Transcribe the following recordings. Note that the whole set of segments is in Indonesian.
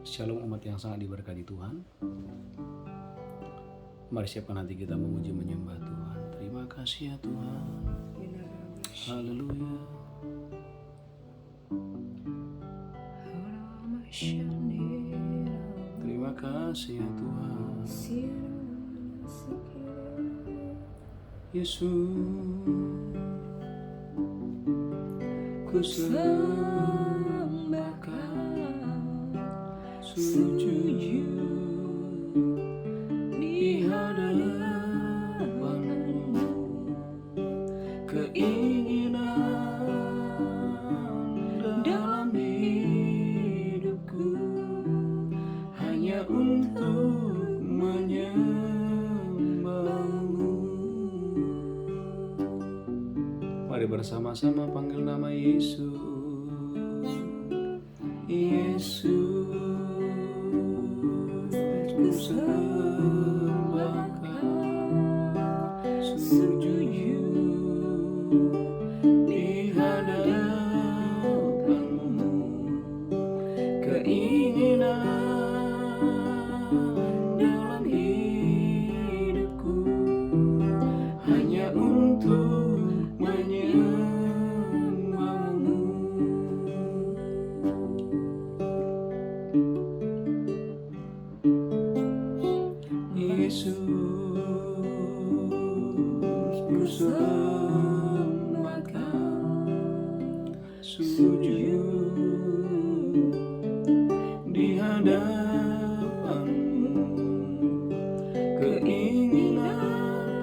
Shalom umat yang sangat diberkati Tuhan. Mari siapkan hati kita memuji menyembah Tuhan. Terima kasih ya Tuhan. Haleluya. Terima kasih ya Tuhan. Yesus, ku sembahkan sujud di hadapan-Mu, keinginan dalam hidupku hanya untuk menyembah-Mu. Mari bersama-sama panggil nama Yesus. Yesus, ku sembahkan sujud di hadapan-Mu, keinginan dalam hidupku hanya untuk menyembah-Mu. Yesus, ku sembahkan sujud di hadapan-Mu, keinginan.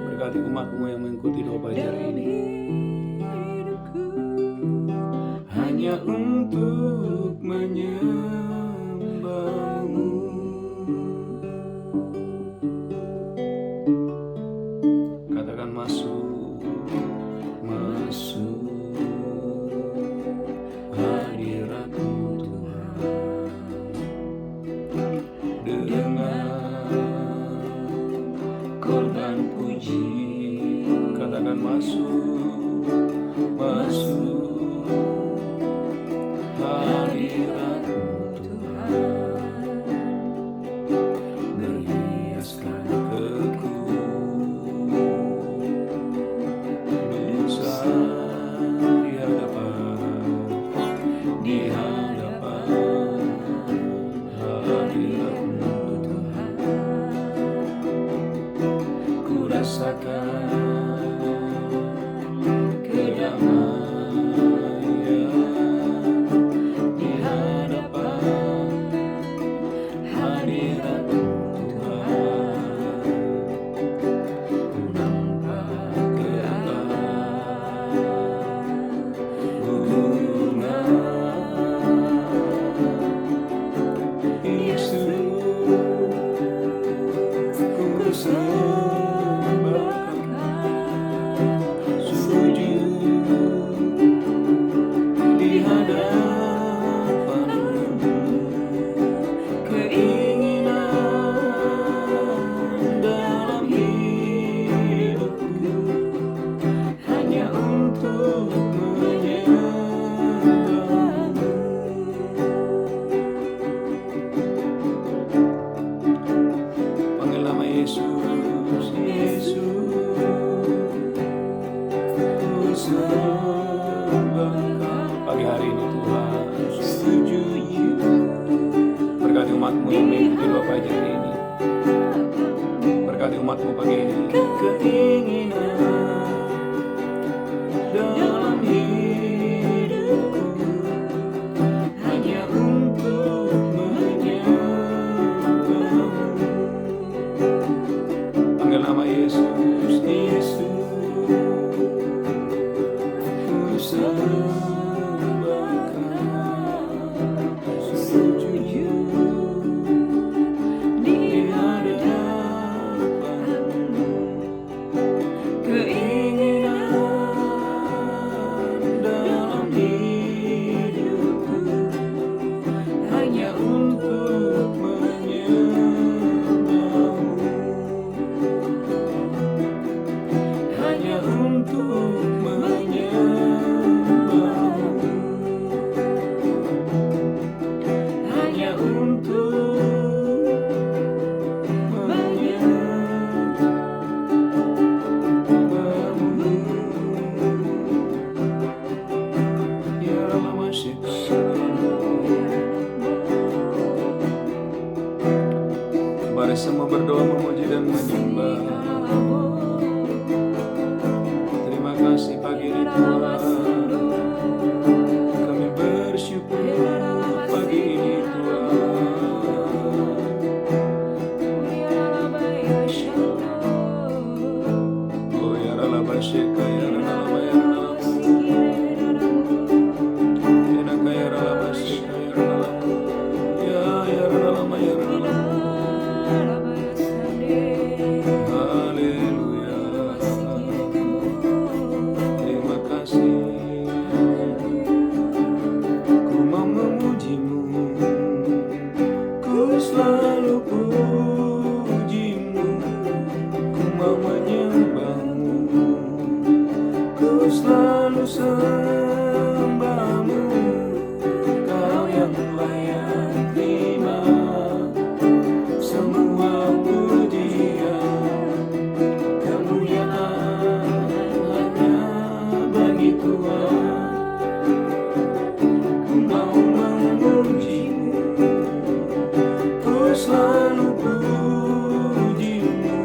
Berkati umat-Mu yang mengikuti doa fajar ini hanya untuk menyembah-Mu. Katakan masuk, masuk hadirat-Mu Tuhan, dengan korban puji. Katakan masuk, masuk hadirat-Mu Tuhan, berhiaskan dosa di hadapan hadirat-Mu Tuhan. Ku rasakan kedamaian di hadapan hadirat-Mu Tuhan. Ku nampak keagungan Yesus, ku sembahkan sujud di hadapan-Mu, keinginan dalam hidupku hanya untuk menyembah-Mu. Panggil nama Yesus, Yesus, ku sembahkan pagi hari ini Tuhan sujud. Berkati umat-Mu yang mengikuti doa fajar ini. Berkati umat-Mu pagi ini. Keinginan dalam hidupku hanya untuk menyembah-Mu. Panggil nama Yesus, Yesus, ku sembahkan sujud di hadapan-Mu, semua berdoa memuji dan menyembah. Terima kasih pagi ini Tuhan, kami bersyukur pagi ini Tuhan. Oh ya ralaba sheka ya ralaba ya ralaba enaka ya ralaba sheka ya ralaba ya ralaba ya ralaba. Haleluya. Terima kasih. Ku mau memujimu, ku selalu pujimu, ku mau menyembahmu, ku selalu sembahmu. Kau yang layak terima semua pujian, kemuliaan hanya bagi Tuhan. Ku mau memujimu, ku selalu pujimu,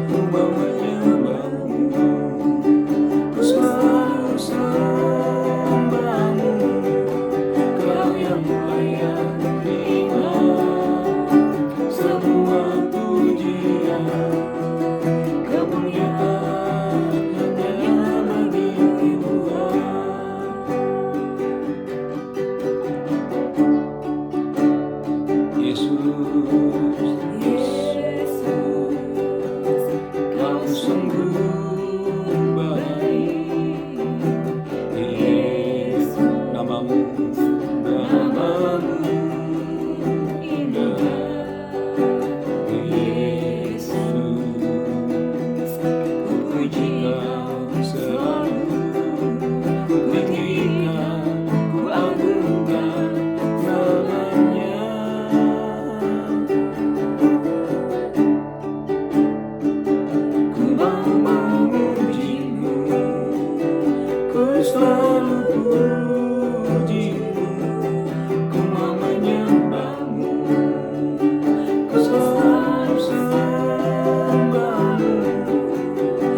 ku mau menyembahmu, ku selalu sembahmu. Kau yang layak terima semua pujian, kemuliaan hanya bagi Tuhan. Yesus, Kau sungguh baik. Yesus, namamu indah. Yesus, ku puji Kau selalu, ku tinggikan, ku agungkan namanya. Ku mau memujimu, ku selalu pujimu, ku mau menyembahmu, ku selalu sembahmu.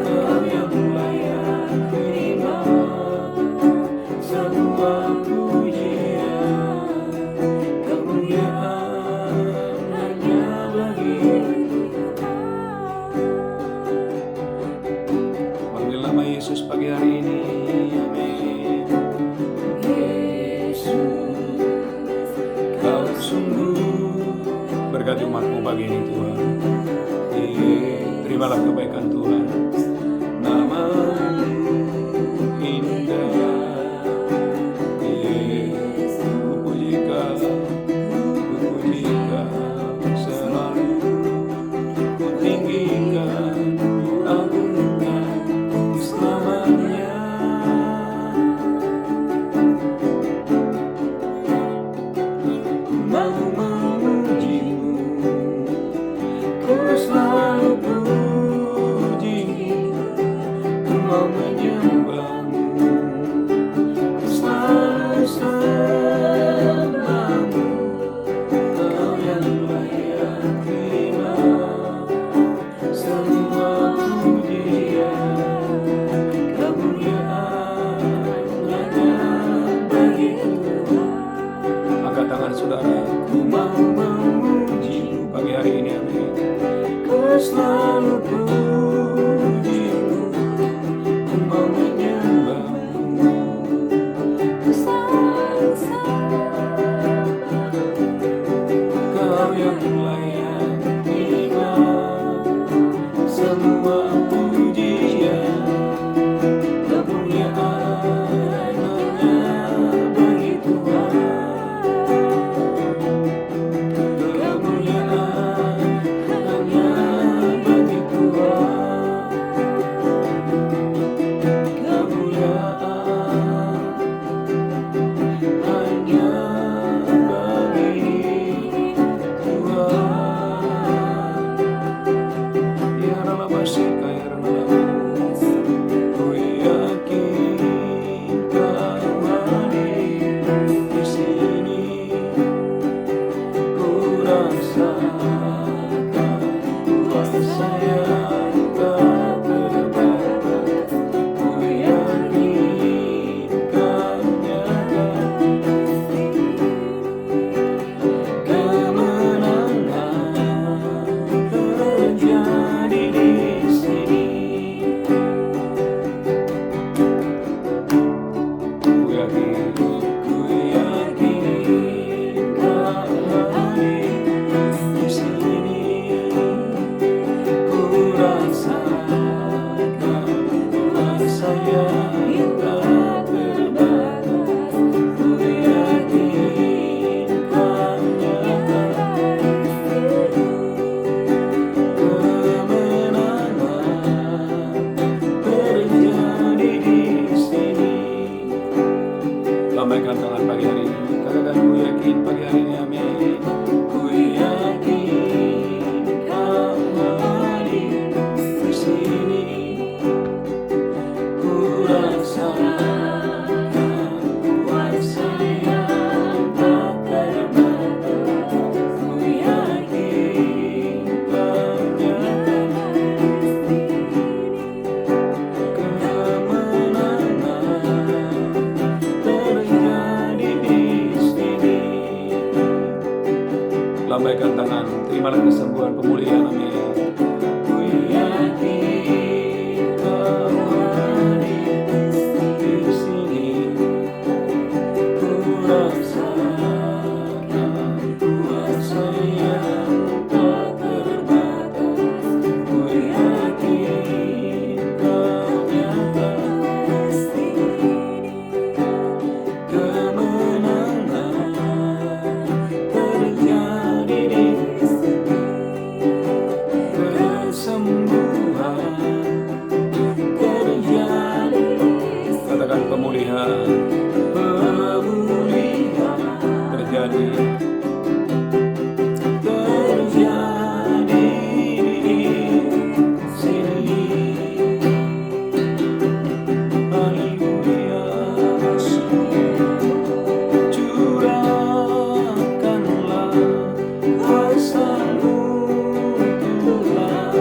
Kau yang layak terima semua pujian, kemuliaan hanya bagi Panggil nama Yesus pagi hari ini. Amin. Yesus, Kau sungguh berkati umatmu pagi ini Tuhan. Terimalah kebaikan Tuhan. Namamu indah. Yesus, ku puji Kau selalu, ku tinggikan, ku agungkan selamanya. Ku mau memujimu, ku selalu pujimu, ku mau menyembahmu, ku selalu sembahmu. Kau yang layak terima semua pujian, kemuliaan hanya bagi Tuhan. Angkat tangan saudara, ku mau memujimu pagi hari ini. Amin. Ku selalu pujimu, ku mau menyembahmu, ku selalu sembahmu. Kau yang layak terima semua pujian, kemuliaan hanya bagi Tuhan. Lambaikan tangan pagi hari ini. Katakan ku yakin pagi hari ini, amin. Ku yakin kau hadir di sini. Ku rasakan kuasa yang tak terbatas. Ku yakin kau nyata di sini. Kemenangan terjadi di sini. Lambaikan tangan, terimalah kesembuhan, pemulihan, amin. Ku yakin kau hadir di sini. Ku rasakan kuasa yang tak terbatas. Ku yakin kau nyata di sini. Kemenangan terjadi di sini. Kesembuhan terjadi. Katakan pemulihan, pemulihan terjadi. Terjadi di sini. Haleluya. Curahkanlah kuasa-Mu Tuhan.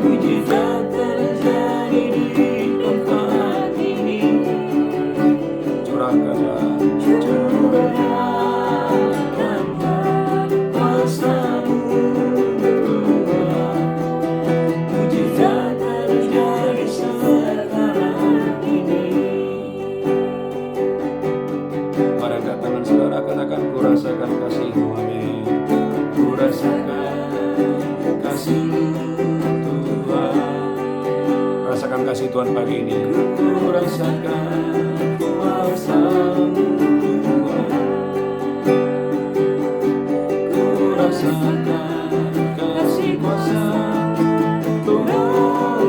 Mujizat terjadi di tempat ini. Curahkanlah kuasa-Mu Tuhan. Mujizat terjadi sekarang ini. Mari angkat tangan saudara, katakan ku rasakan kasih-Mu, amin. Ku rasakan kasih-Mu Tuhan. Rasakan kasih Tuhan pagi ini. Ku rasakan kuasa-Mu Tuhan. Ku rasakan kasih kuasa Tuhan.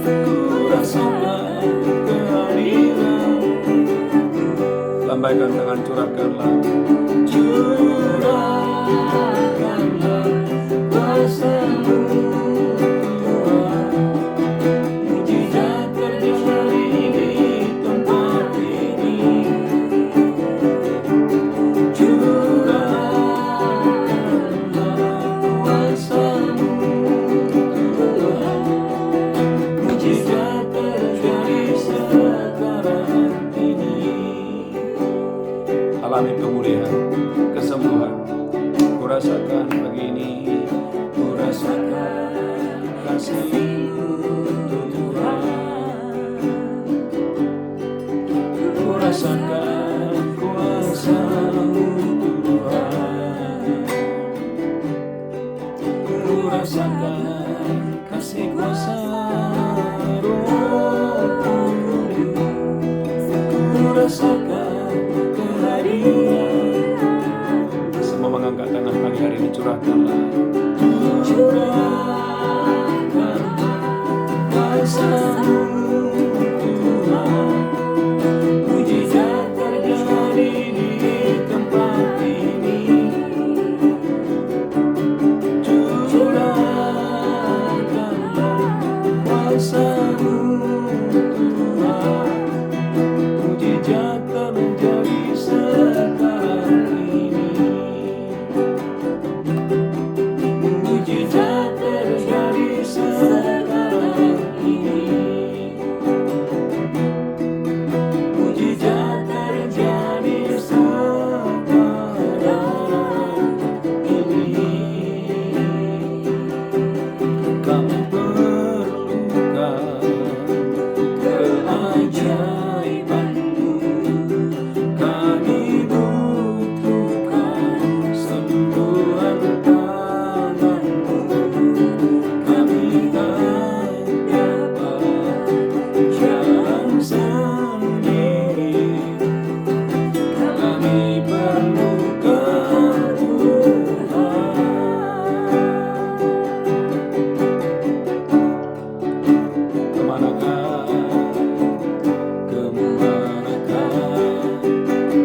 Ku rasakan kehadiran. Lambaikan tangan, curahkanlah. Curahkanlah kuasa-Mu Tuhan. Mujizat terjadi di tempat ini. Curahkanlah kuasa-Mu Tuhan. Mujizat terjadi sekarang ini. Alami pemulihan, kesembuhan. Ku rasakan pagi ini. Ku rasakan kasih-Mu Tuhan. Ku rasakan kuasa-Mu Tuhan. Ku rasakan kasih kuasa Roh Kudus. Ku rasakan kehadiran. Semua mengangkat tangan pagi hari ini, curahkanlah. Curahkanlah kuasa-Mu Tuhan. Mujizat terjadi di tempat ini. Curahkanlah kuasa-Mu Tuhan. Mujizat terjadi sekarang ini. Mujizat terjadi sekarang ini. manakah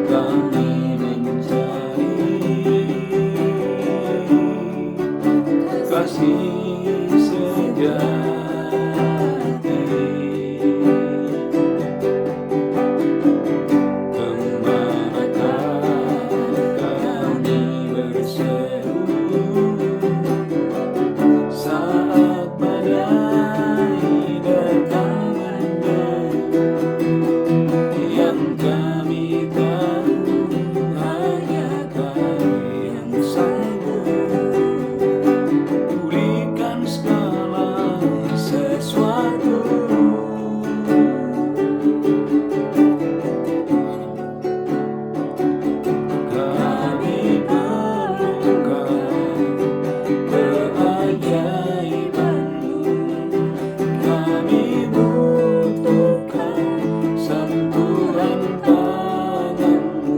kami mencari kasih sejati? Kemanakah kami berseru saat badai datang menderu? Yang kami tahu hanya Kau yang sanggup pulihkan segala sesuatu. Kami perlukan keajaiban-Mu, kami butuhkan sentuhan tangan-Mu.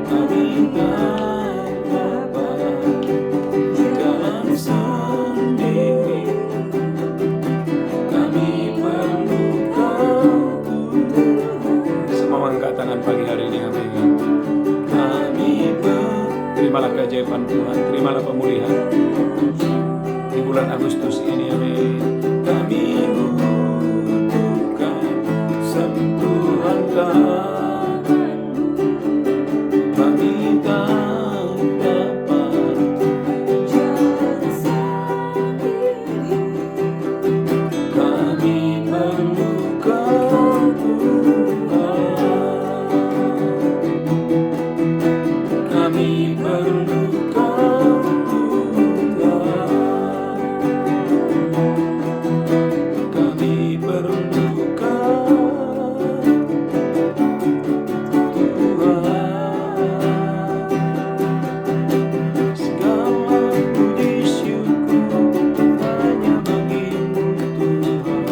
Kami tak dapat jalan sendiri, kami perlu Kau Tuhan. Semua angkat tangan pagi hari ini, amin. Terimalah keajaiban Tuhan, terimalah pemulihan di bulan Agustus ini, amin. Kami butuhkan sentuhan tangan-Mu, kami tak dapat jalan sendiri, kami perlu Kau Tuhan. Kami perlu Kau Tuhan, kami perlu Kau Tuhan. Segala puji syukur hanya bagi-Mu Tuhan,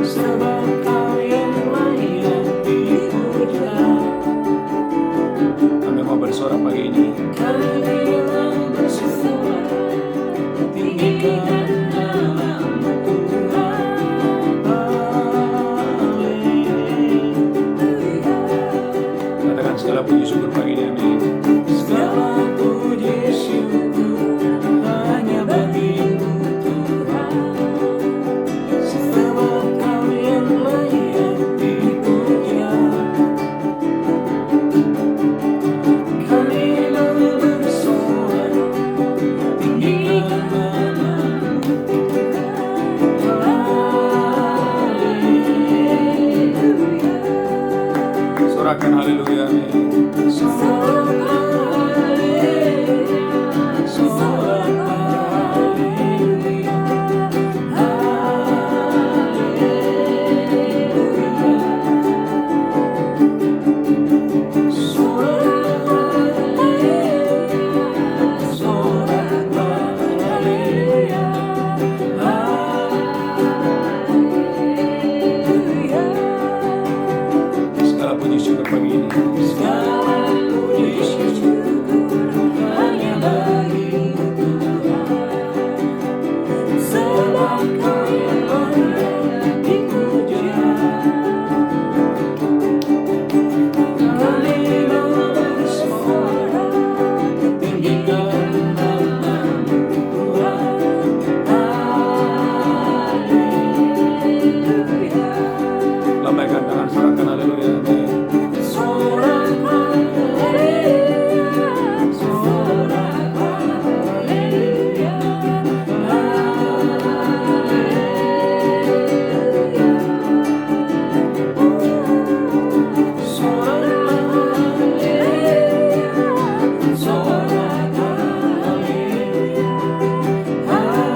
sebab Kau yang layak dipuja. Kami mau bersuara pagi ini. Kami mau bersuara, tinggikan nama-Mu Tuhan. Haleluya. Katakan segala puji syukur pagi ini, amin. Segala puji syukur hanya bagi-Mu Tuhan, sebab Kau yang layak dipuja. Kami mau bersorak, tinggikan nama-Mu Tuhan. Haleluya. Sorakan haleluya, amin. Sorak haleluya, sorak haleluya, haleluya. Sorak haleluya, sorak haleluya, haleluya. Segala puji syukur pagi ini. Segala puji syukur hanya bagi-Mu Tuhan, sebab Kau yang layak dipuja. Kami mau bersorak, tinggikan nama-Mu Tuhan. Haleluya. Lambaikan tangan, sorakan haleluya, amin. Sorak haleluya, sorak haleluya, haleluya. Sorak haleluya, sorak haleluya, haleluya.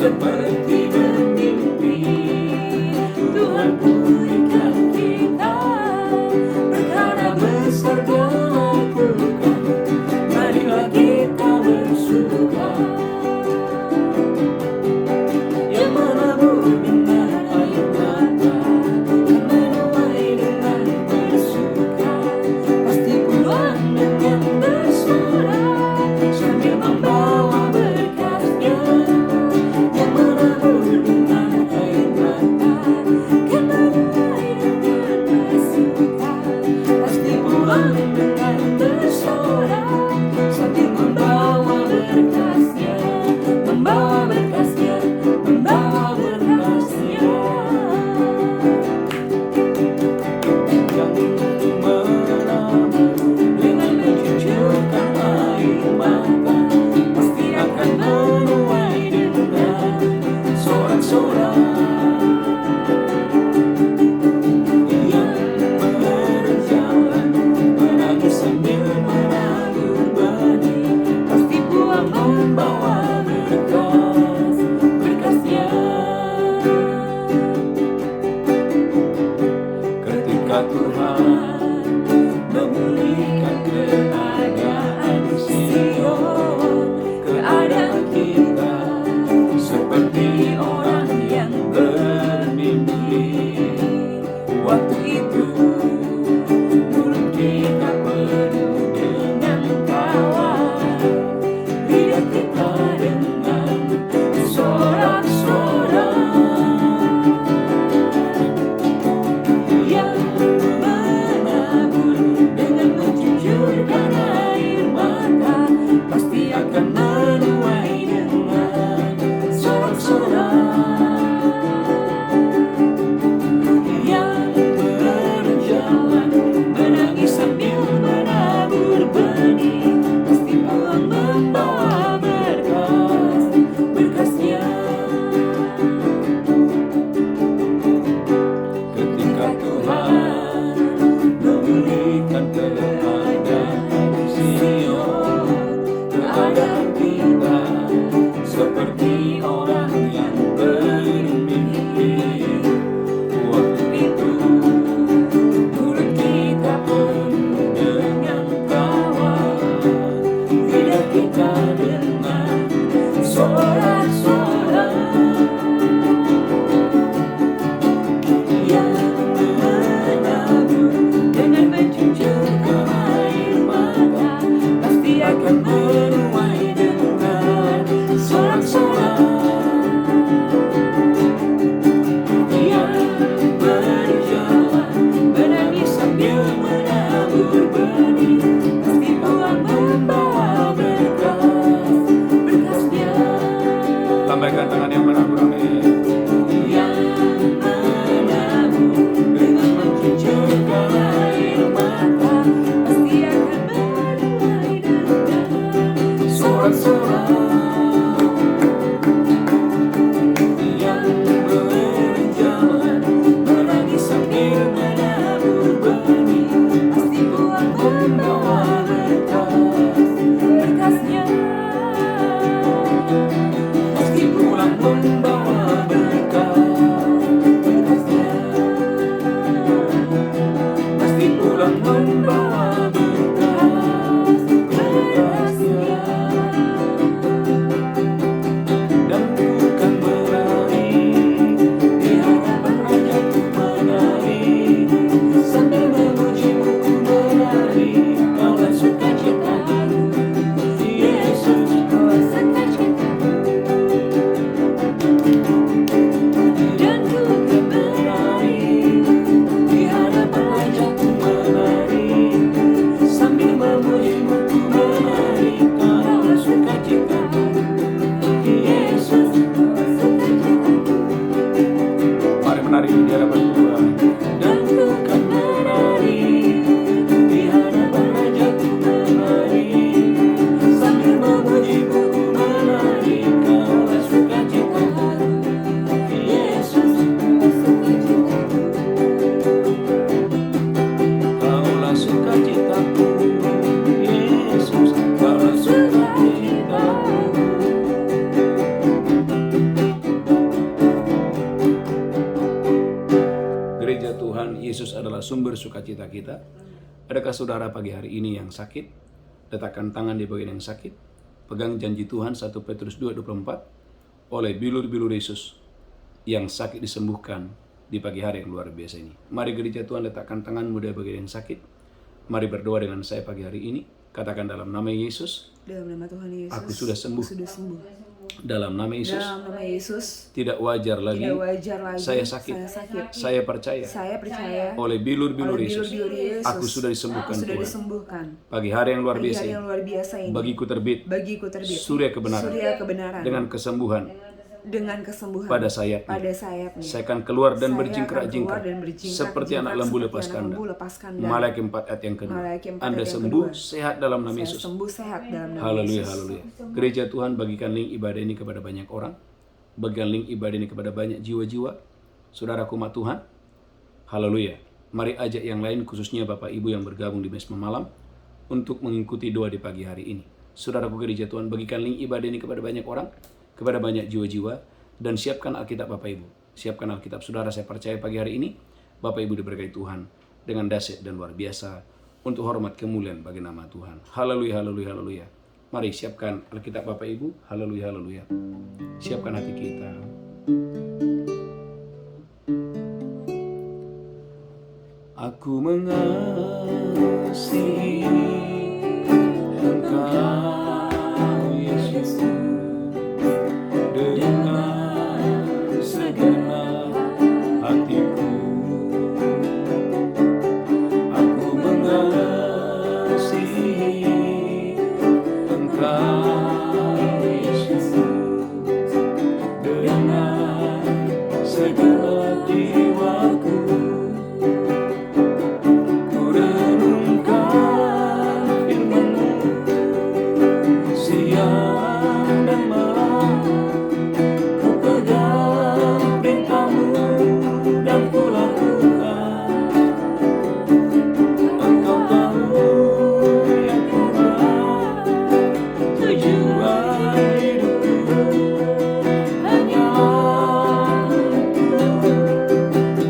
seperti bermimpi. Tuhan pulihkan kita, perkara besar Dia lakukan. Marilah kita bersuka, yang menabur dengan air mata, menuai dengan bersuka, pasti pulang dengan bersorak sambil membawa berkatnya. Yang menabur dengan air mata, menuai dengan bersuka, pasti pulang dengan bersorak sambil membawa berkasnya, membawa berkasnya, membawa berkasnya. Yang menabur dengan mencucurkan air mata, pasti akan menuai dengan sorak-sorak. Yang berjalan menangis sambil menabur benih, pasti pulang membawa berkas, berkasnya. Ketika Tuhan memulihkan keadaan Sion, keadaan kita seperti orang yang bermimpi. Waktu itu mulut kita penuh dengan tawa, lidah kita dengan sorak-sorak. Yang menabur dengan mencucurkan air mata, pasti akan menuai dengan sorak-sorak. Yang berjalan menangis sambil menabur benih, pasti pulang membawa berkas, berkasnya. Ketika Tuhan memulihkan keadaan Sion, keadaan kita seperti orang yang bermimpi. Waktu itu mulut kita penuh dengan tawa, lidah kita dengan sorak-sorak. Yang menabur dengan mencucurkan air mata, pasti akan menuai dengan sorak-sorak. Yang berjalan menangis sambil menabur benih, pasti pulang membawa berkas, berkasnya. Lambaikan tangan yang menabur, amin. Yang menabur dengan mencucurkan air mata, pasti akan menuai dengan sorak-sorak. Yang berjalan menangis sambil menabur benih, pasti pulang membawa berkas, berkasnya. Pasti pulang membawa berkas, berkasnya. Pasti pulang membawa berkas, berkasnya. Dan bukan berlari di hadapan Rajaku menari, sambil memujimu ku menari, kaulah sukacitaku, Yesus kaulah sukacitaku. adalah sumber sukacita kita. Adakah saudara pagi hari ini yang sakit? Letakkan tangan di bagian yang sakit. Pegang janji Tuhan 1 Petrus 2:24. Oleh bilur-bilur Yesus yang sakit disembuhkan di pagi hari yang luar biasa ini. Mari gereja Tuhan, letakkan tanganmu di bagian yang sakit. Mari berdoa dengan saya pagi hari ini. Katakan dalam nama Yesus. Dalam nama Tuhan Yesus. Aku sudah sembuh. Sudah sembuh. Dalam nama Yesus. Dalam nama Yesus. Tidak wajar lagi. Tidak wajar lagi. Saya sakit. Saya percaya. Saya percaya. Oleh bilur-bilur Yesus. Yesus. Aku sudah disembuhkan Sudah Tuhan. disembuhkan. Pagi hari yang luar Pagi biasa hari ini. yang luar biasa ini. Bagiku terbit. Bagiku terbit. Surya kebenaran. Surya kebenaran. Dengan kesembuhan. Dengan kesembuhan. Pada sayapnya. Pada sayapnya. Saya akan keluar dan Saya berjingkrak-jingkrak. akan keluar dan berjingkrak-jingkrak Seperti anak lembu lepas kandang. Malaikat 4 ayat yang kedua. Malaikat 4 Anda ayat yang sembuh, kedua. sehat dalam nama Saya Yesus. sembuh sehat dalam nama Haleluya, Yesus. haleluya. Gereja Tuhan, bagikan link ibadah ini kepada banyak orang. Bagikan link ibadah ini kepada banyak jiwa-jiwa. Saudaraku umat Tuhan. Haleluya. Mari ajak yang lain, khususnya Bapak Ibu yang bergabung di Mesma Malam, untuk mengikuti doa di pagi hari ini. Saudaraku gereja Tuhan, bagikan link ibadah ini kepada banyak orang, kepada banyak jiwa-jiwa, dan siapkan Alkitab Bapak Ibu. Siapkan Alkitab saudara, saya percaya pagi hari ini, Bapak Ibu diberkati Tuhan dengan dahsyat dan luar biasa, untuk hormat kemuliaan bagi nama Tuhan. Haleluya, haleluya, haleluya. Mari siapkan Alkitab Bapak Ibu. Haleluya, haleluya. Siapkan hati kita. Aku mengasihi Engkau Yesus dengan segenap hatiku. Aku mengasihi Engkau Yesus dengan segenap jiwaku. Ku renungkan firman-Mu siang dan malam. Ku pegang perintah-Mu dan ku lakukan. Engkau tahu yang Tuhan, tujuan hidupku hanyalah untuk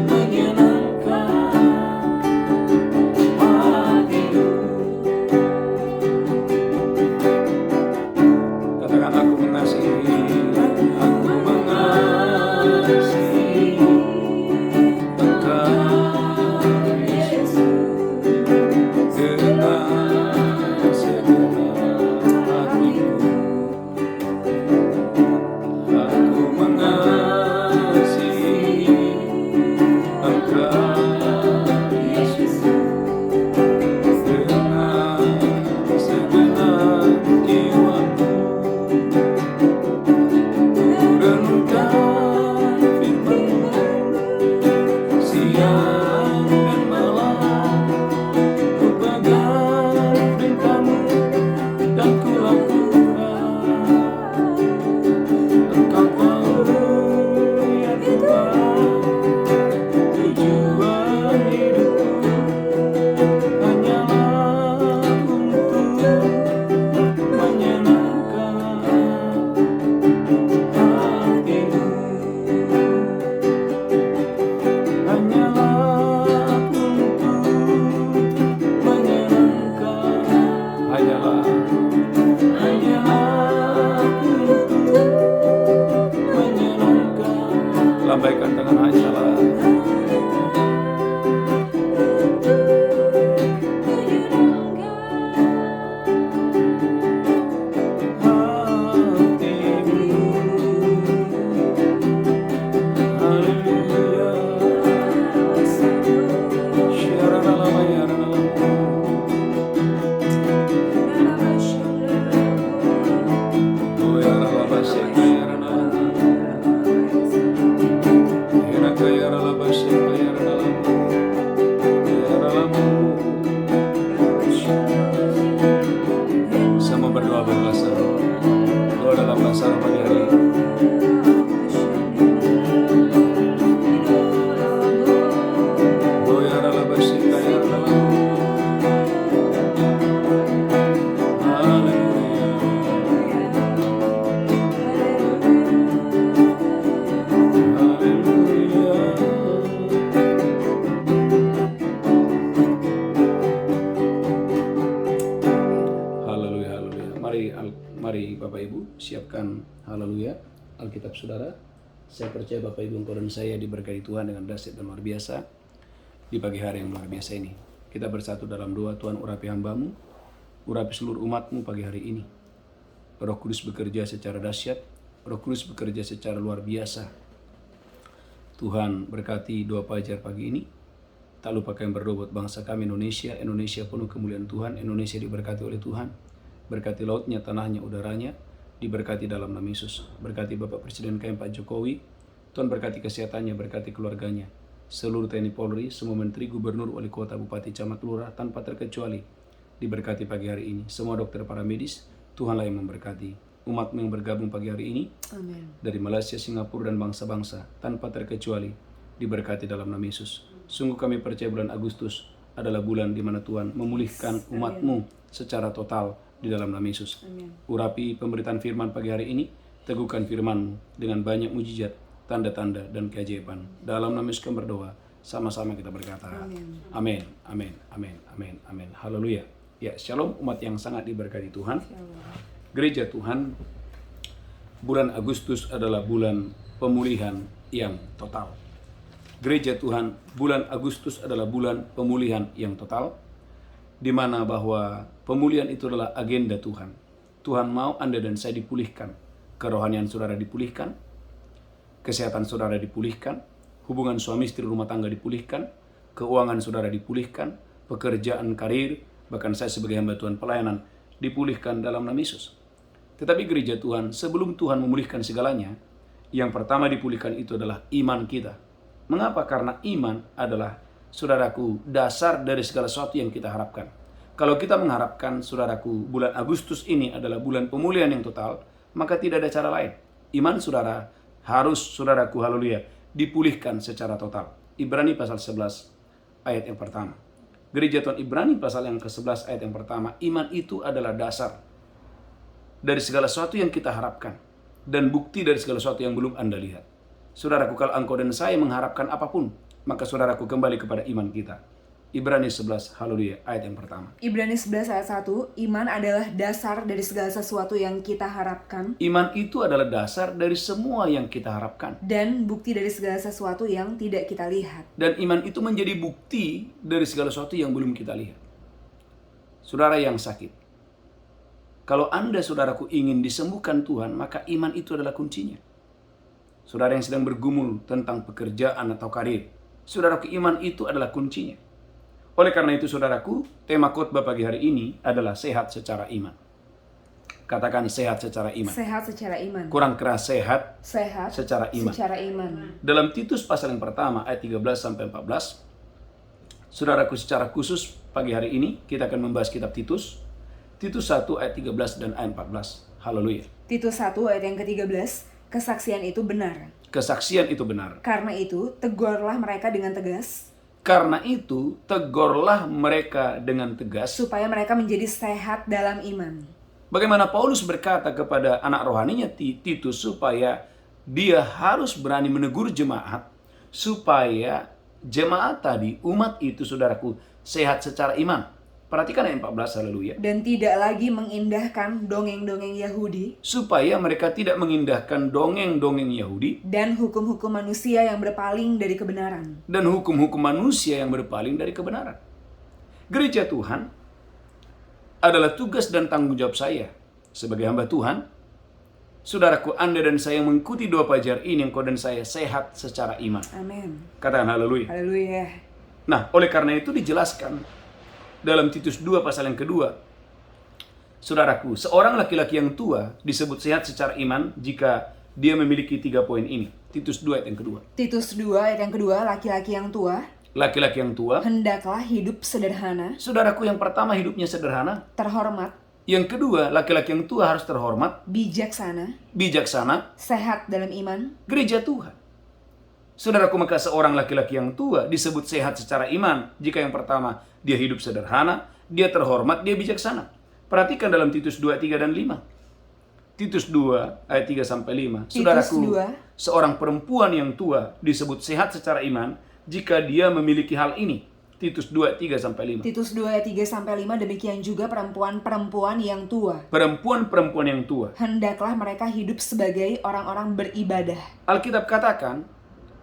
menyenangkan hati-Mu. Katakan aku mengasihi, aku mengasihi Engkau Yesus dengan segenap hatiku. Aku mengasihi Engkau Yesus dengan segenap jiwaku. Ku renungkan firman-Mu siang dan malam. Ku pegang perintah-Mu dan ku lakukan. Engkau tahu ya Tuhan, tujuan hidupku hanyalah untuk menyenangkan hati-Mu. Hanyalah untuk menyenangkan. Hanyalah untuk menyenangkan. Lambaikan tangan, hanyalah. Haleluya. Haleluya. Alkitab saudara, saya percaya Bapak Ibu engkau dan saya diberkati Tuhan dengan dahsyat dan luar biasa di pagi hari yang luar biasa ini. Kita bersatu dalam doa. Tuhan, urapi hambamu, urapi seluruh umatmu pagi hari ini. Roh Kudus bekerja secara dahsyat, Roh Kudus bekerja secara luar biasa. Tuhan berkati doa fajar pagi ini. Tak lupa kami berdoa buat bangsa kami Indonesia. Indonesia penuh kemuliaan Tuhan. Indonesia diberkati oleh Tuhan. Berkati lautnya, tanahnya, udaranya. Diberkati dalam nama Yesus. Berkati Bapak Presiden kami Pak Jokowi. Tuhan berkati kesehatannya, berkati keluarganya. Seluruh TNI Polri, semua menteri, gubernur, wali kota, bupati, camat, lurah, tanpa terkecuali. Diberkati pagi hari ini. Semua dokter, para medis, Tuhanlah yang memberkati. Umat yang bergabung pagi hari ini. Amin. Dari Malaysia, Singapura, dan bangsa-bangsa, tanpa terkecuali, diberkati dalam nama Yesus. Sungguh kami percaya bulan Agustus adalah bulan di mana Tuhan memulihkan umat-Mu secara total di dalam nama Yesus. Amin. Urapi pemberitaan firman pagi hari ini, teguhkan firman-Mu dengan banyak mujizat, tanda-tanda, dan keajaiban. Dalam nama Yesus kami berdoa, sama-sama kita berkata, amin, amin, amin, amin, amin. Haleluya. Ya, shalom umat yang sangat diberkati Tuhan. Gereja Tuhan, bulan Agustus adalah bulan pemulihan yang total. Gereja Tuhan, bulan Agustus adalah bulan pemulihan yang total, di mana bahwa pemulihan itu adalah agenda Tuhan. Tuhan mau Anda dan saya dipulihkan, kerohanian saudara dipulihkan, kesehatan saudara dipulihkan, hubungan suami istri rumah tangga dipulihkan, keuangan saudara dipulihkan, pekerjaan, karir, bahkan saya sebagai hamba Tuhan pelayanan dipulihkan dalam nama Yesus. Tetapi gereja Tuhan, sebelum Tuhan memulihkan segalanya, yang pertama dipulihkan itu adalah iman kita. Mengapa? Karena iman adalah, saudaraku, dasar dari segala sesuatu yang kita harapkan. Kalau kita mengharapkan, saudaraku, bulan Agustus ini adalah bulan pemulihan yang total, maka tidak ada cara lain. Iman saudara harus, saudaraku, haleluya, dipulihkan secara total. Ibrani pasal 11 ayat yang pertama. Gereja Tuhan, Ibrani pasal yang ke-11 ayat yang pertama. Iman itu adalah dasar dari segala sesuatu yang kita harapkan dan bukti dari segala sesuatu yang belum Anda lihat. Saudaraku, kalau engkau dan saya mengharapkan apapun, maka saudaraku kembali kepada iman kita. Ibrani 11, haleluya, ayat yang pertama. Ibrani 11 ayat 1, iman adalah dasar dari segala sesuatu yang kita harapkan. Iman itu adalah dasar dari semua yang kita harapkan. Dan bukti dari segala sesuatu yang tidak kita lihat. Dan iman itu menjadi bukti dari segala sesuatu yang belum kita lihat. Saudara yang sakit, kalau Anda, saudaraku, ingin disembuhkan Tuhan, maka iman itu adalah kuncinya. Saudara yang sedang bergumul tentang pekerjaan atau karir, saudaraku, iman itu adalah kuncinya. Oleh karena itu, saudaraku, tema khotbah pagi hari ini adalah sehat secara iman. Katakan sehat secara iman. Sehat secara iman. Kurang keras, sehat secara iman. Secara iman. Dalam Titus pasal yang pertama ayat 13-14, saudaraku, secara khusus pagi hari ini kita akan membahas kitab Titus. Titus 1 ayat 13 dan ayat 14. Haleluya. Titus 1 ayat yang ke-13, kesaksian itu benar. Kesaksian itu benar. Karena itu, tegurlah mereka dengan tegas. Karena itu, tegurlah mereka dengan tegas. Supaya mereka menjadi sehat dalam iman. Bagaimana Paulus berkata kepada anak rohaninya Titus supaya dia harus berani menegur jemaat. Supaya jemaat tadi, umat itu, saudaraku, sehat secara iman. Perhatikan ayat 14, haleluya. Dan tidak lagi mengindahkan dongeng-dongeng Yahudi. Supaya mereka tidak mengindahkan dongeng-dongeng Yahudi. Dan hukum-hukum manusia yang berpaling dari kebenaran. Dan hukum-hukum manusia yang berpaling dari kebenaran. Gereja Tuhan adalah tugas dan tanggung jawab saya sebagai hamba Tuhan. Saudaraku, Anda dan saya mengikuti doa fajar ini, engkau dan saya sehat secara iman. Amin. Katakan haleluya. Haleluya. Nah, oleh karena itu dijelaskan dalam Titus 2 pasal yang kedua. Saudaraku, seorang laki-laki yang tua disebut sehat secara iman jika dia memiliki 3 poin ini. Titus 2 ayat yang kedua. Titus 2 ayat yang kedua, laki-laki yang tua. Laki-laki yang tua. Hendaklah hidup sederhana. Saudaraku, yang pertama hidupnya sederhana. Terhormat. Yang kedua, laki-laki yang tua harus terhormat. Bijaksana. Sehat dalam iman. Gereja Tuhan. Saudaraku, maka seorang laki-laki yang tua disebut sehat secara iman jika yang pertama, dia hidup sederhana, dia terhormat, dia bijaksana. Perhatikan dalam Titus 2, 3 dan 5. Titus 2 ayat 3 sampai 5. Saudaraku, seorang perempuan yang tua disebut sehat secara iman jika dia memiliki hal ini. Titus 2, 3-5. Titus 2 ayat 3-5, demikian juga perempuan-perempuan yang tua. Perempuan-perempuan yang tua. Hendaklah mereka hidup sebagai orang-orang beribadah. Alkitab katakan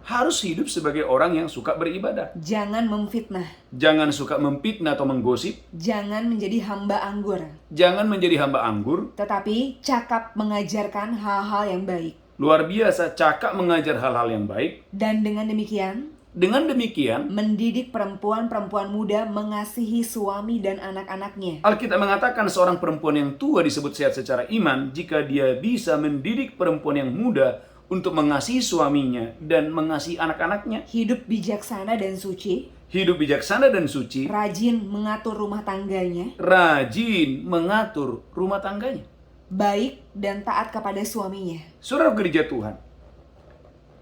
harus hidup sebagai orang yang suka beribadah. Jangan memfitnah. Jangan suka memfitnah atau menggosip. Jangan menjadi hamba anggur. Jangan menjadi hamba anggur. Tetapi cakap mengajarkan hal-hal yang baik. Luar biasa, cakap mengajar hal-hal yang baik. Dan dengan demikian, mendidik perempuan-perempuan muda mengasihi suami dan anak-anaknya. Alkitab mengatakan seorang perempuan yang tua disebut sehat secara iman jika dia bisa mendidik perempuan yang muda untuk mengasihi suaminya dan mengasihi anak-anaknya. Hidup bijaksana dan suci. Hidup bijaksana dan suci. Rajin mengatur rumah tangganya. Rajin mengatur rumah tangganya. Baik dan taat kepada suaminya. Saudara gereja Tuhan.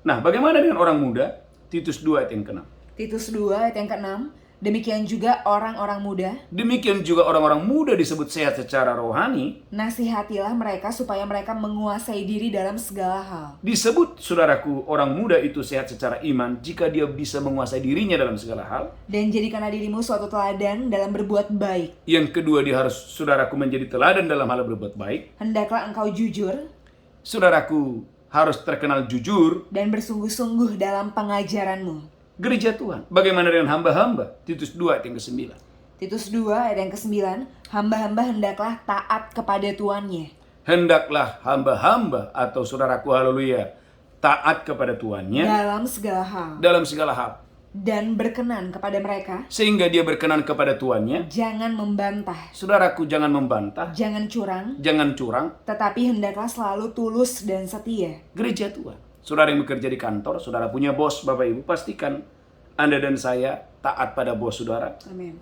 Nah, bagaimana dengan orang muda? Titus 2 ayat yang ke-6. Titus 2 ayat yang ke-6. Demikian juga orang-orang muda. Demikian juga orang-orang muda disebut sehat secara rohani. Nasihatilah mereka supaya mereka menguasai diri dalam segala hal. Disebut, saudaraku, orang muda itu sehat secara iman jika dia bisa menguasai dirinya dalam segala hal. Dan jadikanlah dirimu suatu teladan dalam berbuat baik. Yang kedua, dia harus, saudaraku, menjadi teladan dalam hal berbuat baik. Hendaklah engkau jujur. Saudaraku, harus terkenal jujur. Dan bersungguh-sungguh dalam pengajaranmu. Gereja Tuhan. Bagaimana dengan hamba-hamba? Titus 2 ayat yang ke-9. Titus 2 ayat yang ke-9. Hamba-hamba hendaklah taat kepada tuannya. Hendaklah hamba-hamba atau saudaraku haleluya taat kepada tuannya. Dalam segala hal. Dalam segala hal. Dan berkenan kepada mereka. Sehingga dia berkenan kepada tuannya. Jangan membantah. Saudaraku, jangan membantah. Jangan curang. Jangan curang. Tetapi hendaklah selalu tulus dan setia. Gereja Tuhan. Saudara yang bekerja di kantor, saudara punya bos, Bapak Ibu, pastikan Anda dan saya taat pada bos saudara. Amin.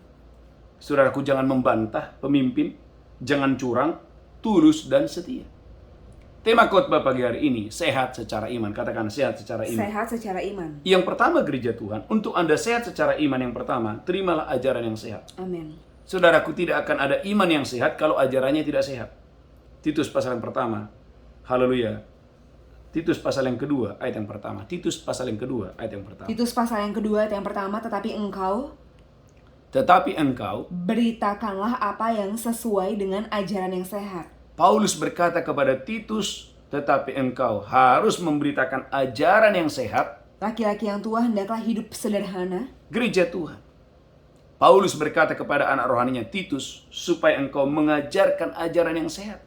Saudaraku, jangan membantah pemimpin, jangan curang, tulus dan setia. Tema khotbah pagi hari ini, sehat secara iman. Katakan sehat secara iman. Sehat secara iman. Yang pertama gereja Tuhan, untuk Anda sehat secara iman yang pertama, terimalah ajaran yang sehat. Amin. Saudaraku, tidak akan ada iman yang sehat kalau ajarannya tidak sehat. Titus pasal yang pertama. Haleluya. Titus pasal yang kedua, ayat yang pertama. Titus pasal yang kedua, ayat yang pertama. Titus pasal yang kedua ayat yang pertama, tetapi engkau beritakanlah apa yang sesuai dengan ajaran yang sehat. Paulus berkata kepada Titus, tetapi engkau harus memberitakan ajaran yang sehat. Laki-laki yang tua hendaklah hidup sederhana. Gereja Tuhan. Paulus berkata kepada anak rohaninya Titus, supaya engkau mengajarkan ajaran yang sehat.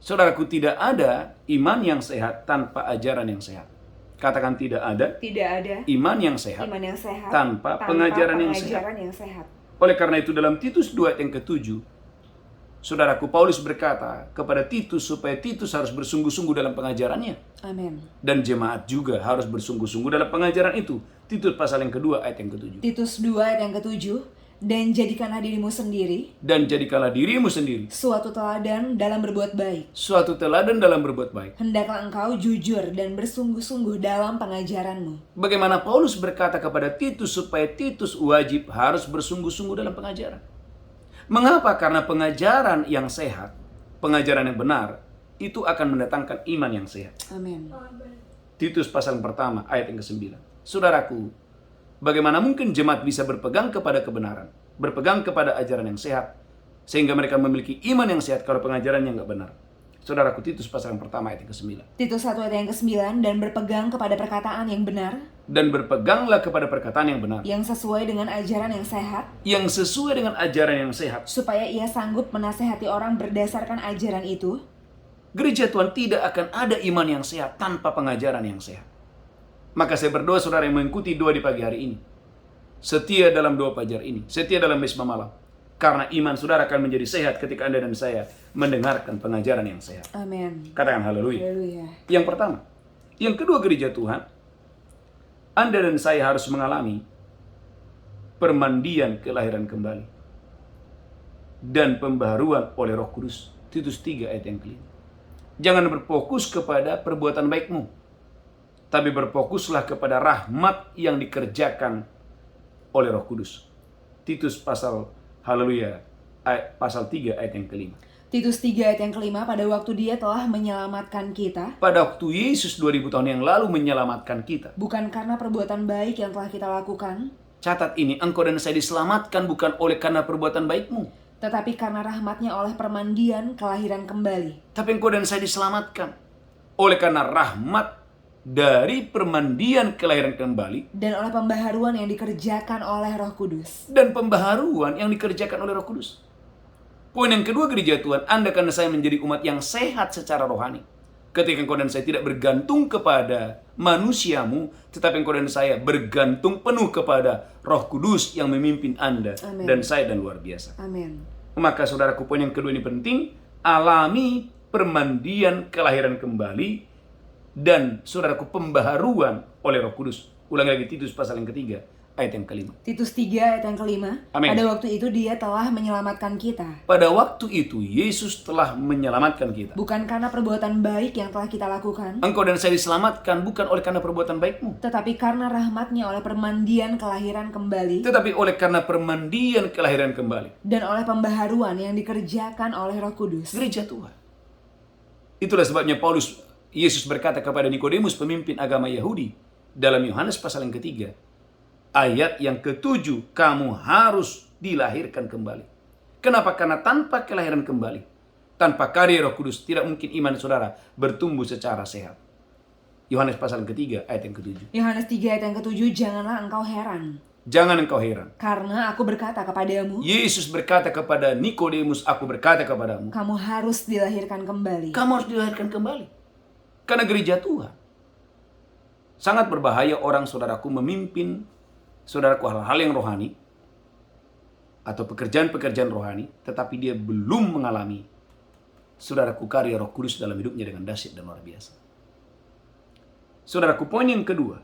Saudaraku, tidak ada iman yang sehat tanpa ajaran yang sehat. Katakan tidak ada. Tidak ada Iman yang sehat. iman yang sehat tanpa pengajaran yang sehat. Oleh karena itu dalam Titus 2 ayat yang ke-7, saudaraku, Paulus berkata kepada Titus supaya Titus harus bersungguh-sungguh dalam pengajarannya. Amin. Dan jemaat juga harus bersungguh-sungguh dalam pengajaran itu. Titus pasal yang kedua ayat yang ke-7. Titus 2 ayat yang ke-7. Dan jadikanlah dirimu sendiri. Dan jadikanlah dirimu sendiri. Suatu teladan dalam berbuat baik. Suatu teladan dalam berbuat baik. Hendaklah engkau jujur dan bersungguh-sungguh dalam pengajaranmu. Bagaimana Paulus berkata kepada Titus supaya Titus wajib harus bersungguh-sungguh dalam pengajaran. Mengapa? Karena pengajaran yang sehat, pengajaran yang benar, itu akan mendatangkan iman yang sehat. Amin. Titus pasal pertama ayat yang ke-9. Saudaraku, bagaimana mungkin jemaat bisa berpegang kepada kebenaran, berpegang kepada ajaran yang sehat, sehingga mereka memiliki iman yang sehat kalau pengajarannya nggak benar? Saudaraku, Titus pasal yang pertama ayat yang ke-9. Titus 1 ayat yang ke-9, dan berpegang kepada perkataan yang benar. Dan berpeganglah kepada perkataan yang benar. Yang sesuai dengan ajaran yang sehat. Yang sesuai dengan ajaran yang sehat. Supaya ia sanggup menasehati orang berdasarkan ajaran itu. Gereja Tuhan, tidak akan ada iman yang sehat tanpa pengajaran yang sehat. Maka saya berdoa saudara yang mengikuti doa di pagi hari ini, setia dalam doa fajar ini, setia dalam Misma malam. Karena iman saudara akan menjadi sehat ketika Anda dan saya mendengarkan pengajaran yang sehat. Amin. Katakan haleluya. Haleluya. Yang pertama. Yang kedua gereja Tuhan, Anda dan saya harus mengalami permandian kelahiran kembali dan pembaharuan oleh Roh Kudus. Titus 3 ayat yang ke-5. Jangan berfokus kepada perbuatan baikmu, tapi berfokuslah kepada rahmat yang dikerjakan oleh Roh Kudus. Titus pasal haleluya pasal 3 ayat yang ke-5. Titus 3 ayat yang ke-5, pada waktu dia telah menyelamatkan kita. Pada waktu Yesus 2000 tahun yang lalu menyelamatkan kita. Bukan karena perbuatan baik yang telah kita lakukan. Catat ini, engkau dan saya diselamatkan bukan oleh karena perbuatan baikmu. tetapi karena rahmat-Nya oleh permandian kelahiran kembali. Tapi engkau dan saya diselamatkan oleh karena rahmat dari permandian kelahiran kembali. Dan oleh pembaharuan yang dikerjakan oleh Roh Kudus. Dan pembaharuan yang dikerjakan oleh Roh Kudus. Poin yang kedua gereja Tuhan, Anda karena saya menjadi umat yang sehat secara rohani. Ketika engkau dan saya tidak bergantung kepada manusiamu, tetapi engkau dan saya bergantung penuh kepada Roh Kudus yang memimpin Anda. Amen. Dan saya dan luar biasa. Amin. Maka saudaraku, poin yang kedua ini penting. Alami permandian kelahiran kembali. Dan saudaraku, pembaharuan oleh Roh Kudus. Ulangi lagi Titus pasal yang ketiga, ayat yang kelima. Titus 3 ayat yang kelima. Amin. Pada waktu itu Dia telah menyelamatkan kita. Pada waktu itu Yesus telah menyelamatkan kita. Bukan karena perbuatan baik yang telah kita lakukan, Engkau dan saya diselamatkan bukan oleh karena perbuatan baikmu, tetapi karena rahmat-Nya oleh permandian kelahiran kembali. tetapi oleh karena permandian kelahiran kembali. Dan oleh pembaharuan yang dikerjakan oleh Roh Kudus. Gereja Tuhan. Itulah sebabnya Yesus berkata kepada Nikodemus, pemimpin agama Yahudi, dalam Yohanes pasal yang ketiga, ayat yang ke-7, kamu harus dilahirkan kembali. Kenapa? Karena tanpa kelahiran kembali, tanpa karya Roh Kudus, tidak mungkin iman saudara bertumbuh secara sehat. Yohanes pasal yang ketiga, ayat yang ke-7. Yohanes 3 ayat yang ke-7, janganlah engkau heran. Jangan engkau heran. Karena aku berkata kepadamu, Yesus berkata kepada Nikodemus, aku berkata kepadamu, kamu harus dilahirkan kembali. kamu harus dilahirkan kembali. Karena gereja Tuhan. Sangat berbahaya orang saudaraku memimpin saudaraku hal-hal yang rohani atau pekerjaan-pekerjaan rohani, tetapi dia belum mengalami saudaraku karya Roh Kudus dalam hidupnya dengan dahsyat dan luar biasa. Saudaraku, poin yang kedua,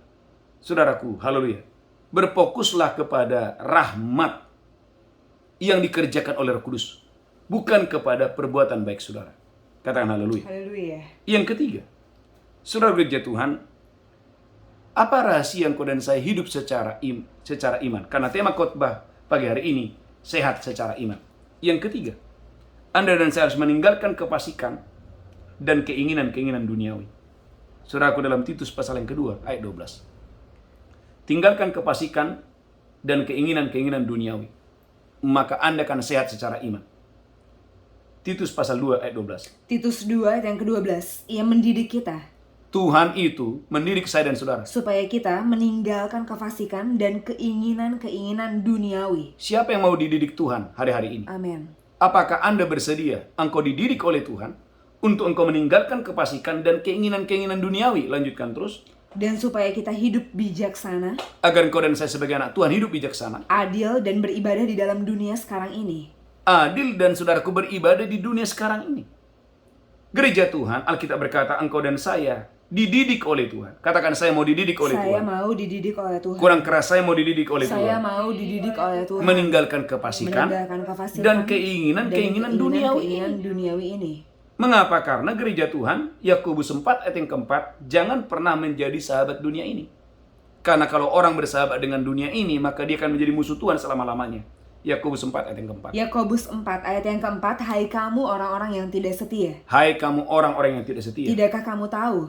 saudaraku, haleluya, berfokuslah kepada rahmat yang dikerjakan oleh Roh Kudus, bukan kepada perbuatan baik saudara. Katakan haleluya. Haleluya. Yang ketiga, saudara gereja Tuhan, apa rahasia engkau dan saya hidup secara iman? Karena tema khotbah pagi hari ini, sehat secara iman. Yang ketiga, Anda dan saya harus meninggalkan kefasikan dan keinginan-keinginan duniawi. Saudaraku, dalam Titus pasal yang kedua, ayat 12. Tinggalkan kefasikan dan keinginan-keinginan duniawi, maka Anda akan sehat secara iman. Titus pasal 2 ayat 12. Titus 2 ayat yang ke-12. Ia mendidik kita Tuhan itu mendidik saya dan saudara. supaya kita meninggalkan kefasikan dan keinginan-keinginan duniawi. Siapa yang mau dididik Tuhan hari-hari ini? Amin. Apakah Anda bersedia engkau dididik oleh Tuhan untuk engkau meninggalkan kefasikan dan keinginan-keinginan duniawi? Lanjutkan terus. Dan supaya kita hidup bijaksana, Agar engkau dan saya sebagai anak Tuhan hidup bijaksana, adil, dan beribadah di dalam dunia sekarang ini. adil dan saudaraku beribadah di dunia sekarang ini. Gereja Tuhan, Alkitab berkata engkau dan saya dididik oleh Tuhan. Katakan, saya mau dididik oleh Saya Tuhan. mau dididik oleh Tuhan. Kurang keras, saya mau dididik oleh Saya Tuhan. mau dididik oleh Tuhan. Meninggalkan kefasikan Meninggalkan kefasikan dan keinginan-keinginan duniawi. ini. Mengapa? Karena gereja Tuhan, Yakobus 4 ayat yang keempat, jangan pernah menjadi sahabat dunia ini. Karena kalau orang bersahabat dengan dunia ini, maka dia akan menjadi musuh Tuhan selama-lamanya. Yakobus 4 ayat yang keempat. Yakobus 4 ayat yang keempat, hai kamu orang-orang yang tidak setia. Hai kamu orang-orang yang tidak setia. Tidakkah kamu tahu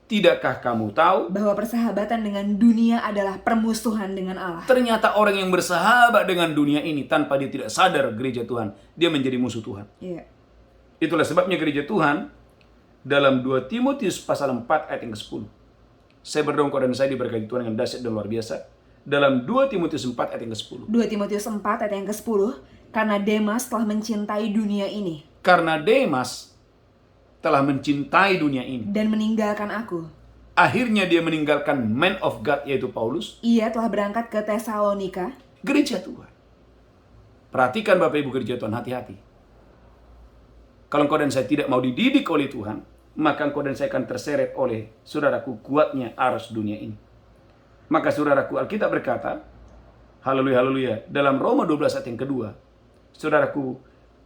Tidakkah kamu tahu bahwa persahabatan dengan dunia adalah permusuhan dengan Allah? ternyata orang yang bersahabat dengan dunia ini tanpa dia tidak sadar gereja Tuhan, dia menjadi musuh Tuhan. Iya. Itulah sebabnya gereja Tuhan dalam 2 Timotius pasal 4 ayat yang ke-10. Saya berdoa engkau dan saya diberkati Tuhan dengan dahsyat dan luar biasa. Dalam 2 Timotius 4 ayat yang ke-10. 2 Timotius 4 ayat yang ke-10, karena Demas telah mencintai dunia ini Karena Demas telah mencintai dunia ini, dan meninggalkan aku. akhirnya dia meninggalkan man of God yaitu Paulus, Ia telah berangkat ke Tesalonika. gereja Tuhan. Perhatikan Bapak Ibu gereja Tuhan, hati-hati. Kalau engkau dan saya tidak mau dididik oleh Tuhan, maka engkau dan saya akan terseret oleh, saudaraku, kuatnya arus dunia ini. Maka saudaraku, Alkitab berkata, haleluya, haleluya, dalam Roma 12 ayat yang kedua, saudaraku,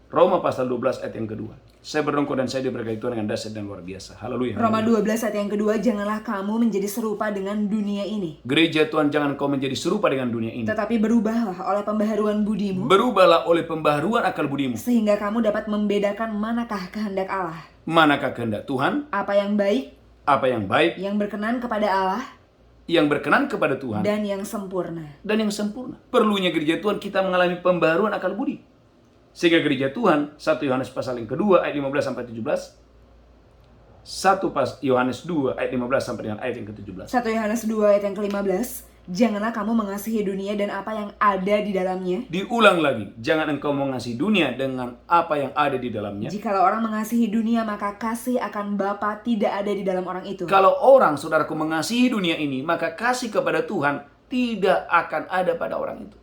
Roma pasal 12 ayat yang kedua, saya berdoa engkau dan saya diberkati Tuhan dengan dahsyat dan luar biasa. Haleluya. Roma 12 ayat yang kedua, janganlah kamu menjadi serupa dengan dunia ini, Gereja Tuhan, jangan kau menjadi serupa dengan dunia ini. tetapi berubahlah oleh pembaharuan budimu, Berubahlah oleh pembaharuan akal budimu. sehingga kamu dapat membedakan manakah kehendak Allah, Manakah kehendak Tuhan, apa yang baik, apa yang baik, yang berkenan kepada Allah, yang berkenan kepada Tuhan, dan yang sempurna. Perlunya gereja Tuhan kita mengalami pembaruan akal budi. Sehingga gereja Tuhan, 1 Yohanes pasal yang kedua ayat 15 sampai 17, 1 Yohanes 2 ayat 15 sampai dengan ayat yang ke-17. 1 Yohanes 2 ayat yang ke-15, janganlah kamu mengasihi dunia dan apa yang ada di dalamnya. Diulang lagi, jangan engkau mengasihi dunia dengan apa yang ada di dalamnya. Jikalau orang mengasihi dunia, maka kasih akan Bapa tidak ada di dalam orang itu. Kalau orang, saudaraku, mengasihi dunia ini, maka kasih kepada Tuhan tidak akan ada pada orang itu.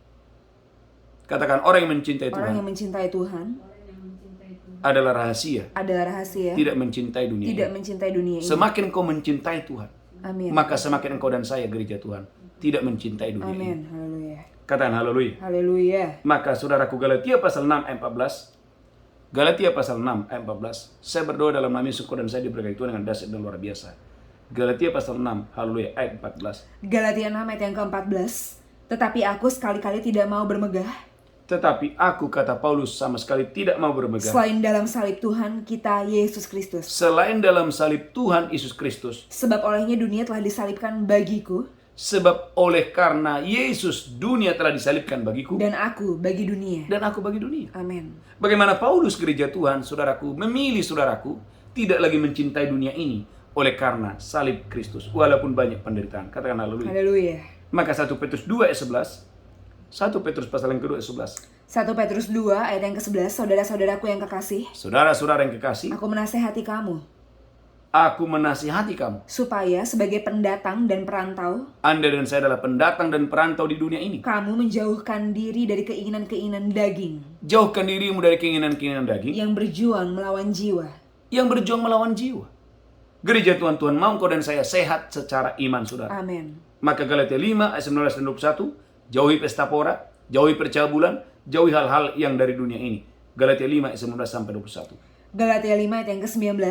Katakan, orang yang mencintai Tuhan. Orang yang mencintai Tuhan adalah rahasia. Tidak mencintai dunia. Dunia ini. Semakin kau mencintai Tuhan, Amin. maka semakin engkau dan saya, gereja Tuhan, tidak mencintai dunia ini. Amin. Haleluya. Katakan haleluya. Haleluya. Maka saudaraku, Galatia pasal 6 ayat 14. Galatia pasal 6 ayat 14. Saya berdoa dalam nama Yesus dan saya diberkati Tuhan dengan dahsyat dan luar biasa. Galatia pasal 6, haleluya, ayat 14. Galatia 6 ayat yang ke-14. Tetapi aku sekali-kali tidak mau bermegah. Tetapi aku, kata Paulus, sama sekali tidak mau bermegah. Selain dalam salib Tuhan kita Yesus Kristus. Selain dalam salib Tuhan Yesus Kristus. Sebab olehnya dunia telah disalibkan bagiku. Sebab oleh karena Yesus dunia telah disalibkan bagiku. Dan aku bagi dunia. Amin. Bagaimana Paulus, gereja Tuhan, saudaraku, memilih saudaraku tidak lagi mencintai dunia ini oleh karena salib Kristus, walaupun banyak penderitaan. Katakan haleluya. Haleluya. Maka 1 Petrus 2 ayat 11. 1 Petrus pasal yang kedua ayat 11. 1 Petrus 2 ayat yang ke-11. Saudara-saudaraku yang kekasih, saudara-saudara yang kekasih, aku menasehati kamu supaya sebagai pendatang dan perantau, Anda dan saya adalah pendatang dan perantau di dunia ini, kamu menjauhkan diri dari keinginan-keinginan daging. Jauhkan dirimu dari keinginan-keinginan daging yang berjuang melawan jiwa. Gereja Tuhan, Tuhan mau engkau dan saya sehat secara iman, saudara. Amin. Maka Galatia 5 ayat 19 dan 21, jauhi pesta pora, jauhi percabulan, jauhi hal-hal yang dari dunia ini. Galatia 5 ayat 19 sampai 21. Galatia 5 ayat yang ke-19.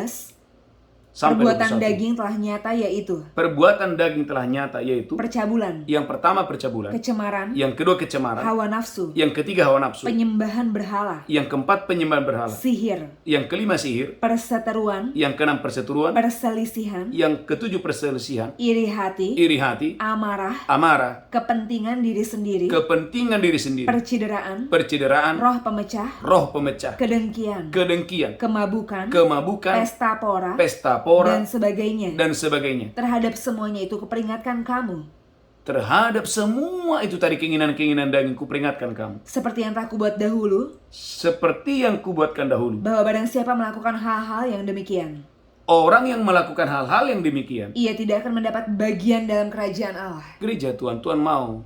Sampai Perbuatan 21. daging telah nyata yaitu. Perbuatan daging telah nyata yaitu. Percabulan. Yang pertama percabulan. Kecemaran. Yang kedua kecemaran. Hawa nafsu. Yang ketiga hawa nafsu. Penyembahan berhala. Yang keempat penyembahan berhala. Sihir. Yang kelima sihir. Perseteruan. Yang keenam perseteruan. Perselisihan. Yang ketujuh perselisihan. Iri hati. Amarah. Kepentingan diri sendiri. Percideraan. Roh pemecah. Kedengkian. Kemabukan. Pesta pora dan sebagainya. Terhadap semuanya itu kuperingatkan kamu. Terhadap semua itu tadi keinginan-keinginan daging kuperingatkan kamu. Seperti yang telah kubuat dahulu. Seperti yang kubuatkan dahulu. Bahwa barang siapa melakukan hal-hal yang demikian. Orang yang melakukan hal-hal yang demikian, ia tidak akan mendapat bagian dalam kerajaan Allah. Gereja Tuhan, Tuhan mau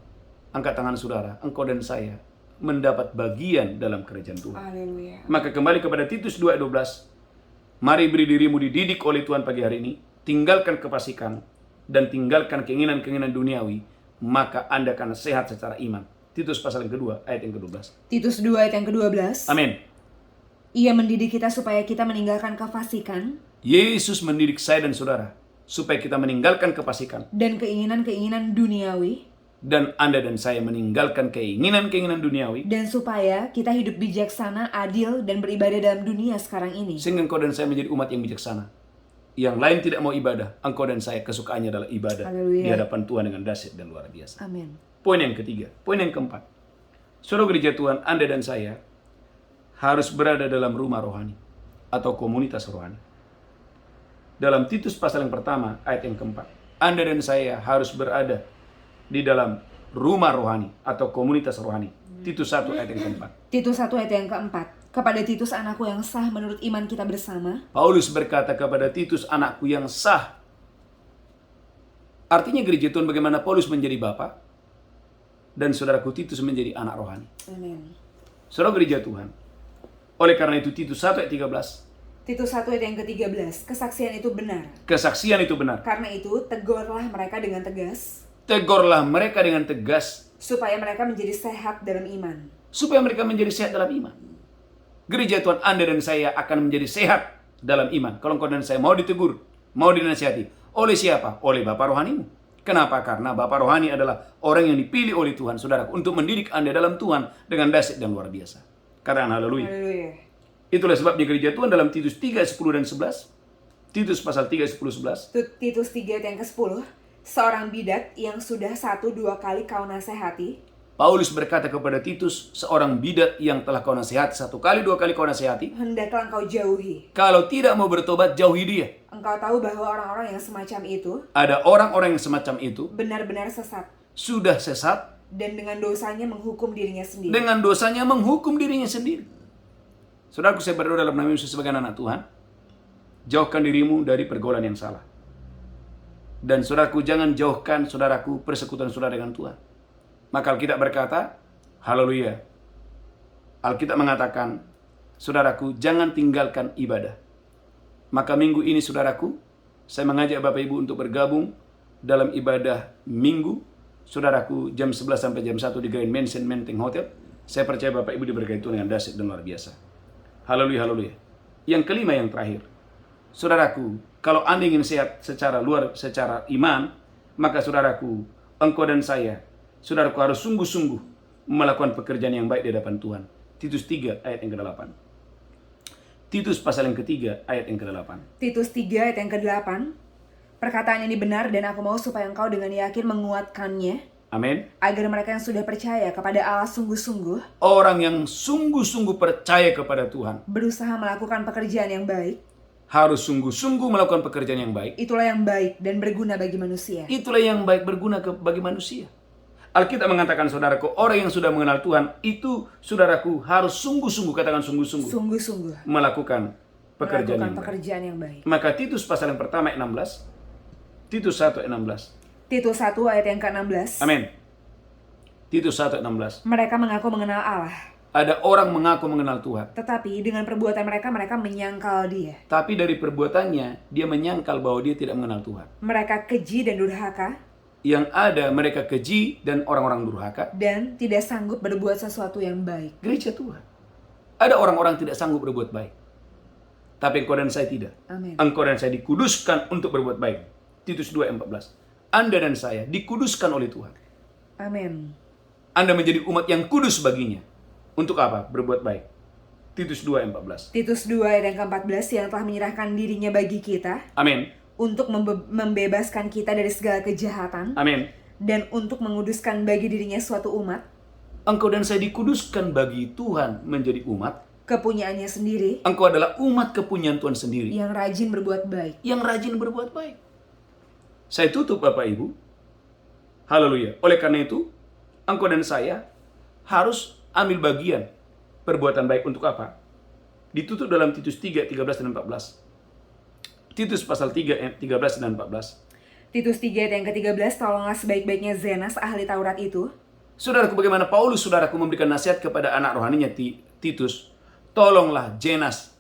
angkat tangan saudara, engkau dan saya mendapat bagian dalam kerajaan Tuhan. Haleluya. Maka kembali kepada Titus 2 ayat 12. Mari beri dirimu dididik oleh Tuhan pagi hari ini. Tinggalkan kefasikan dan tinggalkan keinginan-keinginan duniawi, maka Anda akan sehat secara iman. Titus pasal yang kedua ayat yang ke-12. Titus 2 ayat yang ke-12. Amin. Ia mendidik kita supaya kita meninggalkan kefasikan. Yesus mendidik saya dan saudara supaya kita meninggalkan kefasikan dan keinginan-keinginan duniawi. Dan Anda dan saya meninggalkan keinginan-keinginan duniawi. Dan supaya kita hidup bijaksana, adil, dan beribadah dalam dunia sekarang ini. Sehingga engkau dan saya menjadi umat yang bijaksana. Yang lain tidak mau ibadah. Engkau dan saya kesukaannya adalah ibadah. Haleluya. Di hadapan Tuhan dengan dahsyat dan luar biasa. Amin. Poin yang ketiga. Poin yang keempat. Saudara gereja Tuhan, Anda dan saya harus berada dalam rumah rohani. Atau komunitas rohani. Dalam Titus pasal yang pertama, ayat yang keempat. Anda dan saya harus berada di dalam rumah rohani atau komunitas rohani. Titus 1 ayat yang keempat. Titus 1 ayat yang keempat. Kepada Titus anakku yang sah menurut iman kita bersama. Paulus berkata kepada Titus anakku yang sah. Artinya gereja Tuhan bagaimana Paulus menjadi bapa dan saudaraku Titus menjadi anak rohani. Amin. Saudara gereja Tuhan. Oleh karena itu Titus 1 ayat 13. Titus 1 ayat yang ke-13. Kesaksian itu benar. Kesaksian itu benar. Karena itu tegurlah mereka dengan tegas. Tegurlah mereka dengan tegas. Supaya mereka menjadi sehat dalam iman. Gereja Tuhan, Anda dan saya akan menjadi sehat dalam iman. Kalau engkau dan saya mau ditegur, mau dinasihati. Oleh siapa? Oleh Bapa rohanimu. Kenapa? Karena Bapa rohani adalah orang yang dipilih oleh Tuhan, saudara, untuk mendidik Anda dalam Tuhan dengan dahsyat dan luar biasa. Katakan haleluya. Haleluya. Itulah sebabnya gereja Tuhan dalam Titus 3, 10 dan 11. Titus pasal 3, 10, 11. Titus 3 ayat yang ke-10. Seorang bidat yang sudah 1-2 kali kau nasihati, Paulus berkata kepada Titus, seorang bidat yang telah kau nasihati 1 kali 2 kali kau nasihati, hendaklah engkau jauhi. kalau tidak mau bertobat, jauhi dia. Engkau tahu bahwa orang-orang yang semacam itu Ada orang-orang yang semacam itu benar-benar sesat, sudah sesat, dan dengan dosanya menghukum dirinya sendiri. dengan dosanya menghukum dirinya sendiri. Saudaraku, saya berdoa dalam nama Yesus sebagai anak Tuhan, jauhkan dirimu dari pergaulan yang salah. Dan saudaraku, jangan jauhkan saudaraku persekutuan saudara dengan Tuhan. Maka Alkitab berkata, haleluya, Alkitab mengatakan, saudaraku, jangan tinggalkan ibadah. Maka minggu ini saudaraku, saya mengajak Bapak Ibu untuk bergabung dalam ibadah minggu, saudaraku, jam 11 sampai jam 1 di Grand Mansion Menteng Hotel. Saya percaya Bapak Ibu diberkati Tuhan dengan dahsyat dan luar biasa. Haleluya, haleluya. Yang kelima, yang terakhir, saudaraku, kalau Anda ingin sehat secara iman, maka saudaraku, engkau dan saya, saudaraku, harus sungguh-sungguh melakukan pekerjaan yang baik di hadapan Tuhan. Titus 3 ayat yang ke-8. Titus pasal yang ketiga ayat yang ke-8. Titus 3 ayat yang ke-8. Perkataan ini benar dan aku mau supaya engkau dengan yakin menguatkannya, Amin. agar mereka yang sudah percaya kepada Allah sungguh-sungguh, Orang yang sungguh-sungguh percaya kepada Tuhan berusaha melakukan pekerjaan yang baik, harus sungguh-sungguh melakukan pekerjaan yang baik. itulah yang baik dan berguna bagi manusia. Itulah yang baik berguna bagi manusia. Alkitab mengatakan, saudaraku, orang yang sudah mengenal Tuhan itu, saudaraku, harus sungguh-sungguh, katakan sungguh-sungguh, Sungguh-sungguh melakukan pekerjaan melakukan yang baik. pekerjaan yang baik. Maka Titus pasal yang pertama ayat 16, Titus 1 ayat 16. Titus 1 ayat yang ke-16. Amin. Titus 1 ayat 16. Mereka mengaku mengenal Allah, Ada orang mengaku mengenal Tuhan, tetapi dengan perbuatan mereka menyangkal Dia. tapi dari perbuatannya dia menyangkal bahwa dia tidak mengenal Tuhan. Mereka keji dan durhaka, Yang ada mereka keji dan orang-orang durhaka. dan tidak sanggup berbuat sesuatu yang baik. Gereja Tuhan, ada orang-orang tidak sanggup berbuat baik, tapi engkau dan saya tidak. Amin. Engkau dan saya dikuduskan untuk berbuat baik. Titus 2 ayat 14. Anda dan saya dikuduskan oleh Tuhan. Amin. Anda menjadi umat yang kudus baginya. Untuk apa? Berbuat baik. Titus 2 ayat 14. Titus 2 ayat yang ke-14, yang telah menyerahkan dirinya bagi kita Amin. untuk membebaskan kita dari segala kejahatan, Amin. dan untuk menguduskan bagi dirinya suatu umat, Engkau dan saya dikuduskan bagi Tuhan menjadi umat. kepunyaannya sendiri, Engkau adalah umat kepunyaan Tuhan sendiri, yang rajin berbuat baik. yang rajin berbuat baik. Saya tutup Bapak Ibu. Haleluya. Oleh karena itu, engkau dan saya harus ambil bagian perbuatan baik untuk apa? Ditutup dalam Titus 3, 13 dan 14. Titus pasal 3, 13 dan 14. Titus 3 ayat yang ke-13, tolonglah sebaik-baiknya Zenas ahli Taurat itu. Saudaraku, bagaimana Paulus, saudaraku, memberikan nasihat kepada anak rohaninya Titus. Tolonglah Zenas.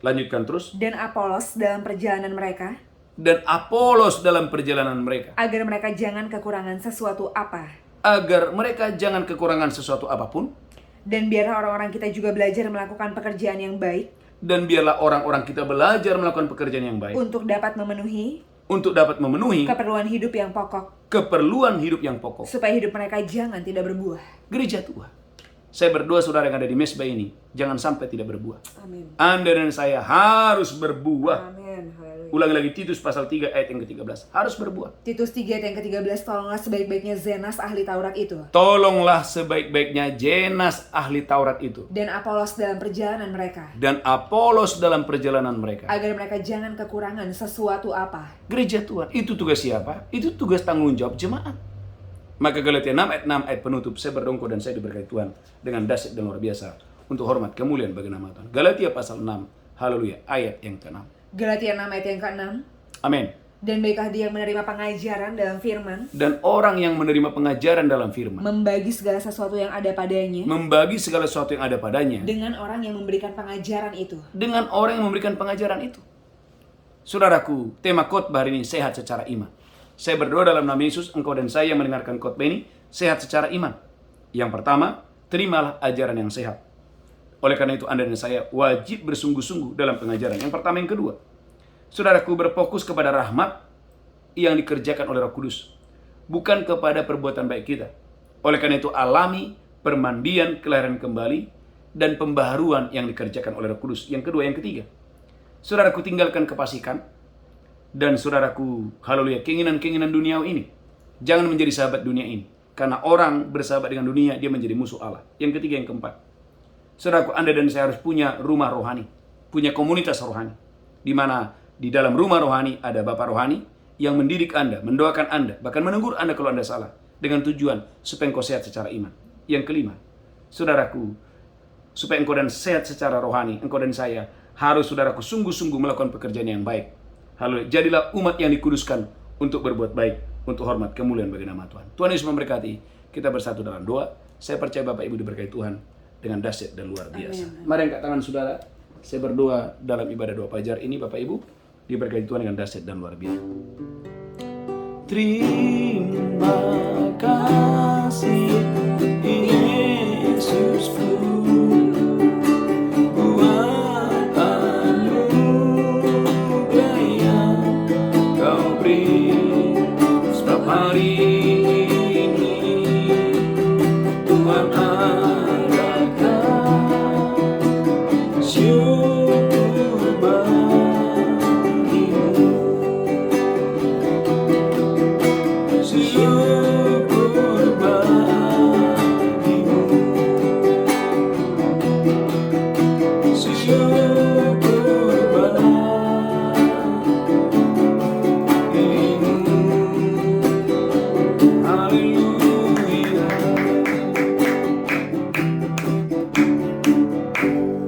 Lanjutkan terus. Dan Apolos dalam perjalanan mereka, Dan Apolos dalam perjalanan mereka. agar mereka jangan kekurangan sesuatu apa. Agar mereka jangan kekurangan sesuatu apapun. Dan biarlah orang-orang kita juga belajar melakukan pekerjaan yang baik, Dan biarlah orang-orang kita belajar melakukan pekerjaan yang baik. untuk dapat memenuhi Untuk dapat memenuhi keperluan hidup yang pokok, keperluan hidup yang pokok. supaya hidup mereka jangan tidak berbuah. Gereja Tuhan, saya berdoa saudara yang ada di mesbah ini, jangan sampai tidak berbuah. Amin. Anda dan saya harus berbuah. Amin. Haleluya. Ulangi lagi Titus pasal 3 ayat yang ke-13. Harus berbuah. Titus 3 ayat yang ke-13, tolonglah sebaik-baiknya Zenas ahli Taurat itu, Tolonglah sebaik-baiknya Zenas ahli Taurat itu. dan Apolos dalam perjalanan mereka, Dan Apolos dalam perjalanan mereka. agar mereka jangan kekurangan sesuatu apa. Gereja Tuhan, itu tugas siapa? Itu tugas tanggung jawab jemaat. Maka Galatia 6 ayat 6 ayat penutup, saya berdongko dan saya diberkati Tuhan dengan dahsyat dan luar biasa untuk hormat kemuliaan bagi nama Tuhan. Galatia pasal 6, haleluya, ayat yang ke-6. Galatia 6 ayat yang ke-6, Amin. dan baiklah dia yang menerima pengajaran dalam firman, Dan orang yang menerima pengajaran dalam firman, membagi segala sesuatu yang ada padanya, membagi segala sesuatu yang ada padanya, dengan orang yang memberikan pengajaran itu. dengan orang yang memberikan pengajaran itu. Saudaraku, tema khotbah hari ini sehat secara iman. Saya berdoa dalam nama Yesus, engkau dan saya yang mendengarkan khotbah ini sehat secara iman. Yang pertama, terimalah ajaran yang sehat. Oleh karena itu Anda dan saya wajib bersungguh-sungguh dalam pengajaran. Yang pertama, yang kedua, saudaraku, berfokus kepada rahmat yang dikerjakan oleh Roh Kudus, bukan kepada perbuatan baik kita. Oleh karena itu alami permandian, kelahiran kembali, dan pembaharuan yang dikerjakan oleh Roh Kudus. Yang kedua, yang ketiga, saudaraku, tinggalkan kefasikan, Dan saudaraku, haleluya, keinginan-keinginan duniawi ini jangan menjadi sahabat dunia ini. Karena orang bersahabat dengan dunia, dia menjadi musuh Allah. Yang ketiga, yang keempat, saudaraku, Anda dan saya harus punya rumah rohani, punya komunitas rohani, di mana di dalam rumah rohani ada Bapak rohani yang mendidik Anda, mendoakan Anda, bahkan menegur Anda kalau Anda salah, dengan tujuan supaya engkau sehat secara iman. Yang kelima, saudaraku, supaya engkau dan sehat secara rohani, engkau dan saya harus, saudaraku, sungguh-sungguh melakukan pekerjaan yang baik. Haleluya. Jadilah umat yang dikuduskan untuk berbuat baik, untuk hormat kemuliaan bagi nama Tuhan. Tuhan Yesus memberkati. Kita bersatu dalam doa. Saya percaya Bapak Ibu diberkati Tuhan dengan dahsyat dan luar biasa. Amin. Mari angkat tangan saudara. Saya berdoa dalam ibadah doa fajar ini, Bapak Ibu diberkati Tuhan dengan dahsyat dan luar biasa. Terima kasih Yesusku, buat anugerah yang Kau beri. Sebab hari ini Tuhan adakan syukur bagimu, syukur bagimu, syukur bagimu. Haleluya.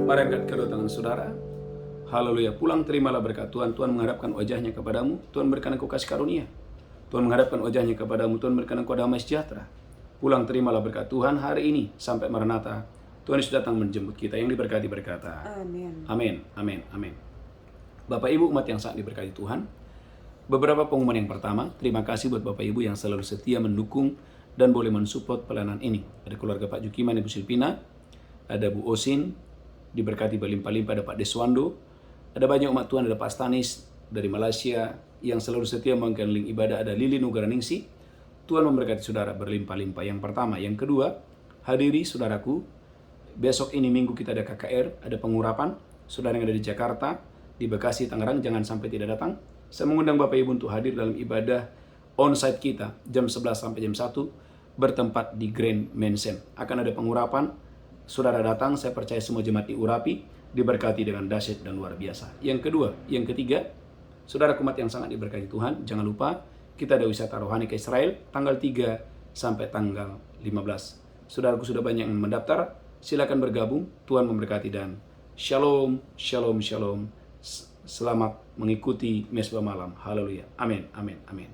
Mari angkat kedua tangan saudara. Haleluya. Pulang terimalah berkat Tuhan. Tuhan mengharapkan wajahnya kepadamu. Tuhan berikan engkau kasih karunia. Tuhan mengharapkan wajahnya kepadamu. Tuhan berikan engkau damai sejahtera. Pulang terimalah berkat Tuhan hari ini sampai Maranatha. Tuhan Yesus datang menjemput kita. Yang diberkati berkata, Amin. amin, amin, amin. Bapak Ibu umat yang sangat diberkati Tuhan, beberapa pengumuman yang pertama, terima kasih buat Bapak Ibu yang selalu setia mendukung dan boleh mensupport pelayanan ini. Ada keluarga Pak Jukiman, Ibu Silpina, ada Bu Osin, diberkati berlimpah-limpah, ada Pak Deswando, ada banyak umat Tuhan, ada Pak Stanis dari Malaysia yang selalu setia memberikan link ibadah, ada Lili Nugraningsi. Tuhan memberkati saudara berlimpah-limpah. Yang pertama, yang kedua, hadiri saudaraku, besok ini Minggu kita ada KKR, ada pengurapan. Saudara yang ada di Jakarta, di Bekasi, Tangerang, jangan sampai tidak datang. Saya mengundang Bapak Ibu untuk hadir dalam ibadah onsite kita jam 11 sampai jam 1 bertempat di Grand Mansion. Akan ada pengurapan. Saudara datang, saya percaya semua jemaat diurapi, diberkati dengan dahsyat dan luar biasa. Yang kedua, yang ketiga, saudara umat yang sangat diberkati Tuhan, jangan lupa kita ada wisata rohani ke Israel tanggal 3 sampai tanggal 15. Saudaraku sudah banyak yang mendaftar, silakan bergabung. Tuhan memberkati dan shalom, shalom, shalom. Selamat mengikuti mesbah malam. Haleluya. Amin, amin, amin.